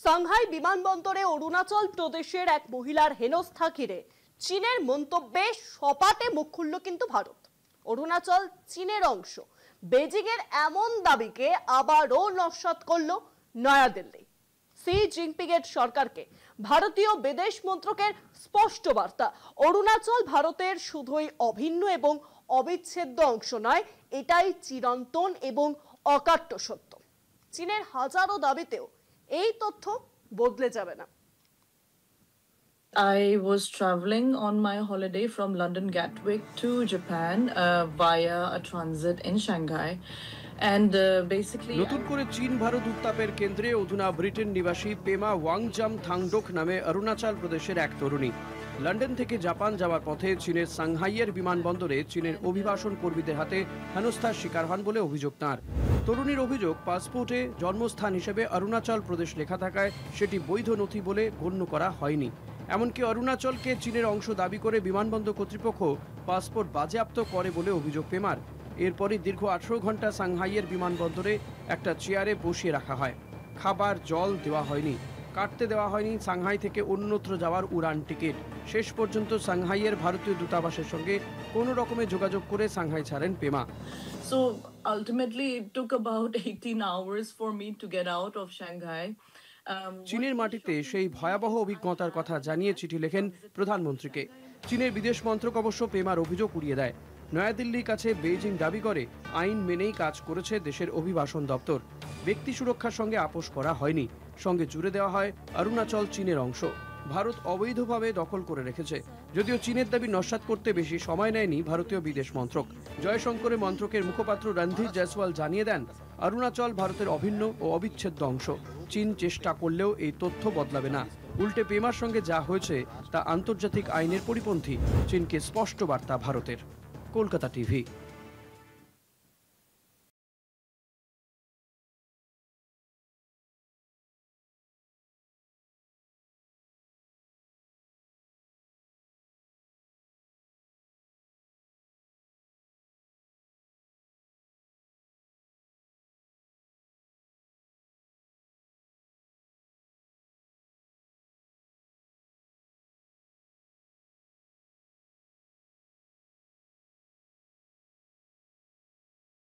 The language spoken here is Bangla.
সাংহাই বিমানবন্দরে অরুণাচল প্রদেশের এক মহিলার হেনস্থা ঘিরে চীনের মন্তব্যে সপাটে মুখ খুলল কিন্তু ভারত। অরুণাচল চীনের অংশ, বেজিং এর এমন দাবিকে আবারও নস্যাৎ করল নয়াদিল্লি। সি জিনপিং এর সরকারকে ভারতীয় বিদেশ মন্ত্রকের স্পষ্ট বার্তা, অরুণাচল ভারতের শুধুই অভিন্ন এবং অবিচ্ছেদ্য অংশ নয়, এটাই চিরন্তন এবং অকাট্য সত্য। চীনের হাজারো দাবিতেও এই তথ্য বদলে যাবে না। I was traveling on my holiday from London Gatwick to Japan via a transit in Shanghai. And basically নতুন করে চীন ভারত উত্তাপের কেন্দ্রে অধুনা ব্রিটেন নিবাসী পেমা ওয়াংজাম থাংডোক নামে অরুণাচল প্রদেশের এক তরুণী লন্ডন থেকে জাপান যাওয়ার পথে চীনের সাংহাইয়ের বিমানবন্দরে চীনের অভিবাসন কর্মীদের হাতে হেনস্থার শিকার হন বলে অভিযোগ তাঁর। তরুণীর অভিযোগ, পাসপোর্টে জন্মস্থান হিসেবে অরুণাচল প্রদেশ লেখা থাকায় সেটি বৈধ নথি বলে গণ্য করা হয়নি। এমনকি অরুণাচলকে চীনের অংশ দাবি করে বিমানবন্দর কর্তৃপক্ষ পাসপোর্ট বাজেয়াপ্ত করে বলে অভিযোগ পেমার। এরপরই দীর্ঘ 18 ঘন্টা সাংহাইয়ের বিমানবন্দরে একটা চেয়ারে বসিয়ে রাখা হয়। খাবার জল দেওয়া হয়নি, কাটতে দেওয়া হয়নি সাংহাই থেকে অন্যত্র যাওয়ার উড়ান টিকিট। শেষ পর্যন্ত সাংহাইয়ের ভারতীয় দূতাবাসের সঙ্গে কোনো রকমের যোগাযোগ করে সাংহাই ছাড়েন Pema. So ultimately it took about 18 hours for me to get out of Shanghai. চীনের মাটিতে সেই ভয়াবহ অভিজ্ঞতার কথা জানিয়ে চিঠি লেখেন প্রধানমন্ত্রীকে। চীনের বিদেশ মন্ত্রক অবশ্য পেমার অভিযোগ উড়িয়ে দেয়। নয়াদিল্লির কাছে বেইজিং দাবি করে আইন মেনেই কাজ করেছে দেশের অভিবাসন দপ্তর। ব্যক্তি সুরক্ষার সঙ্গে আপোষ করা হয়নি, সঙ্গে জুড়ে দেওয়া হয় অরুণাচল চীনের অংশ। ভারত অবৈধভাবে দখল করে রেখেছে। যদিও চীনের দাবি নস্যাৎ করতে বেশি সময় নেয়নি ভারতীয় বিদেশ মন্ত্রক। জয়শঙ্করের মন্ত্রকের মুখপাত্র রণধীর জয়সওয়াল জানিয়ে দেন, অরুণাচল ভারতের অভিন্ন ও অবিচ্ছেদ্য অংশ। চীন চেষ্টা করলেও এই তথ্য বদলাবে না। উল্টে পেমার সঙ্গে যা হয়েছে তা আন্তর্জাতিক আইনের পরিপন্থী। চীনকে স্পষ্ট বার্তা ভারতের। কলকাতা টিভি।